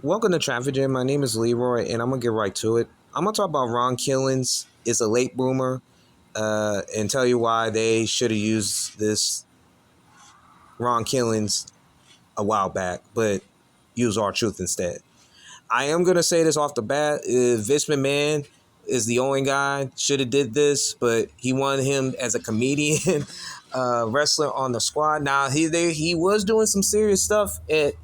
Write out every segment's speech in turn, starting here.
Welcome to Traffic Jam. My name is Leroy, and I'm gonna get right to it. I'm gonna talk about Ron Killens is a late boomer, and tell you why they should have used this Ron Killens a while back, but use our truth instead. I am gonna say this off the bat: Vince McMahon is the only guy should have did this, but he wanted him as a comedian, wrestler on the squad. Now he was doing some serious stuff at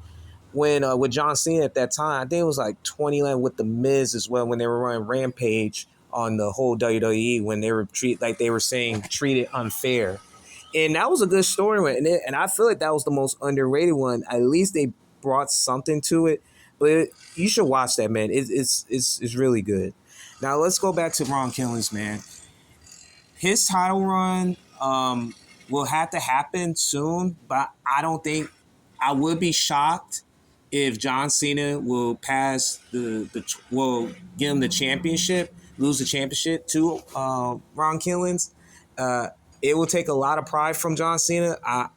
when with John Cena at that time. I think it was like 2011 with the Miz as well when they were running Rampage on the whole WWE when they were treated unfair, and that was a good story. And I feel like that was the most underrated one. At least they brought something to it, but you should watch that, man. It's really good. Now let's go back to Ron Killings, man. His title run will have to happen soon, but I don't think I would be shocked if John Cena will pass will give him the championship, lose the championship to Ron Killings. Uh, it will take a lot of pride from John Cena. I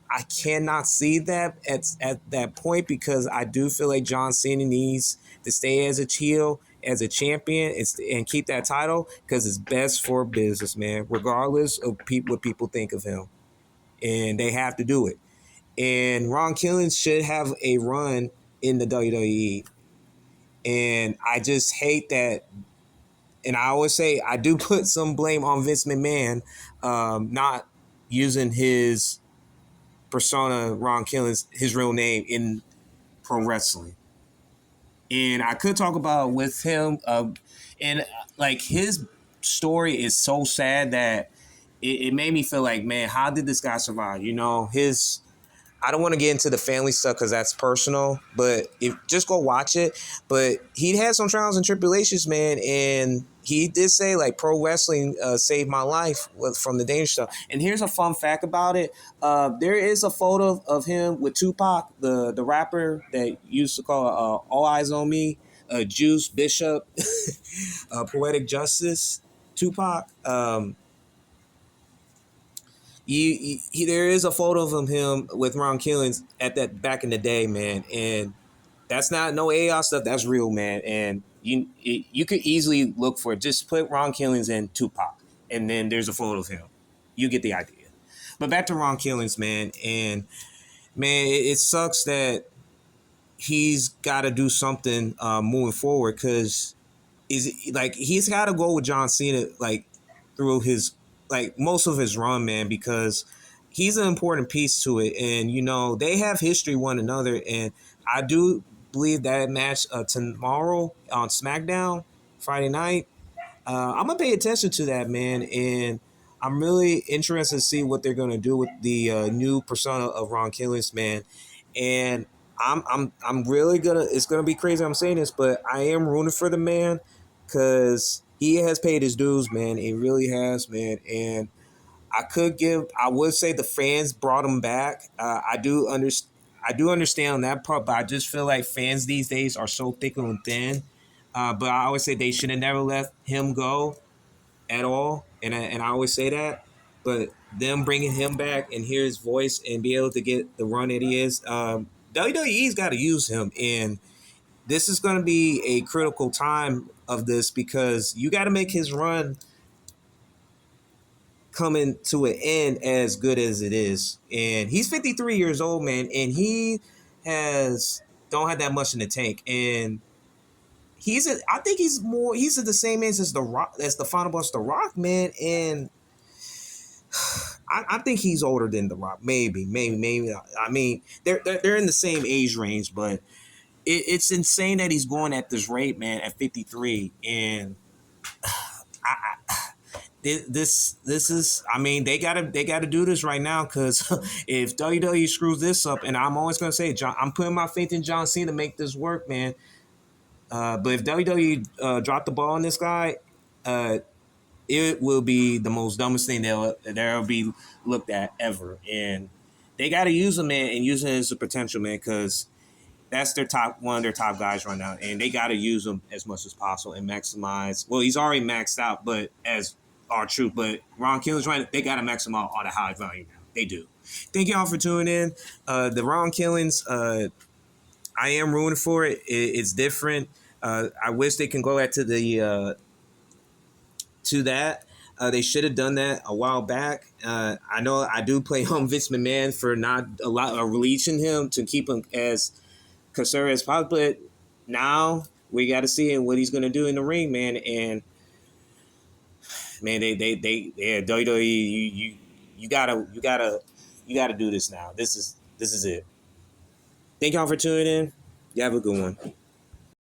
cannot see that at that point because I do feel like John Cena needs to stay as a heel, as a champion, and keep that title because it's best for business, man, regardless of what people think of him. And they have to do it. And Ron Killings should have a run in the WWE. And I just hate that. And I always say I do put some blame on Vince McMahon not using his persona, Ron Killings, his real name in pro wrestling. And I could talk about with him, and like his story is so sad that it made me feel like, man, how did this guy survive? You know, his I don't want to get into the family stuff because that's personal, but if just go watch it. But he had some trials and tribulations, man, and he did say like pro wrestling saved my life from the dangerous stuff. And here's a fun fact about it: there is a photo of him with Tupac, the rapper that used to call "All Eyes on Me," Juice Bishop, Poetic Justice, Tupac. There is a photo of him with Ron Killings at that back in the day, man, and that's not no AI stuff. That's real, man. And you could easily look for it. Just put Ron Killings and Tupac, and then there's a photo of him. You get the idea. But back to Ron Killings, man, and man, it sucks that he's got to do something moving forward because is like he's got to go with John Cena like through his like most of his run, man, because he's an important piece to it, and you know they have history one another, and I do believe that match tomorrow on SmackDown Friday night. I'm gonna pay attention to that, man, and I'm really interested to see what they're gonna do with the new persona of Ron Killings, man, and I'm really gonna. It's gonna be crazy. I'm saying this, but I am rooting for the man because he has paid his dues, man. He really has, man. And I would say the fans brought him back. I do understand on that part, but I just feel like fans these days are so thick and thin. But I always say they should have never let him go at all, and I always say that. But them bringing him back and hear his voice and be able to get the run that he is, WWE's got to use him, and this is going to be a critical time of this because you got to make his run coming to an end as good as it is. And he's 53 years old, man, and he has don't have that much in the tank. And I think he's the same age as the Rock, as the final boss, the Rock, man. And I think he's older than the Rock, maybe. I mean, they're in the same age range, but it's insane that he's going at this rate, man, at 53. And this is, I mean, they gotta do this right now because if WWE screws this up, and I'm always gonna say, I'm putting my faith in John Cena to make this work, man. But if WWE drop the ball on this guy, it will be the most dumbest thing that'll be looked at ever. And they got to use him, man, and use him as a potential, man, because that's one of their top guys right now, and they got to use him as much as possible and maximize. Well, he's already maxed out, but as our truth, but Ron Killings, right? They got to max him out on a high value now. They do. Thank y'all for tuning in. The Ron Killings I am rooting for it. It's different. I wish they can go back to that. They should have done that a while back. I know I do play on Vince McMahon for not a lot of releasing him to keep him as conservative as possible. But now we got to see what he's going to do in the ring, man. And man, yeah, WWE, you gotta do this now. This is it. Thank y'all for tuning in. You have a good one.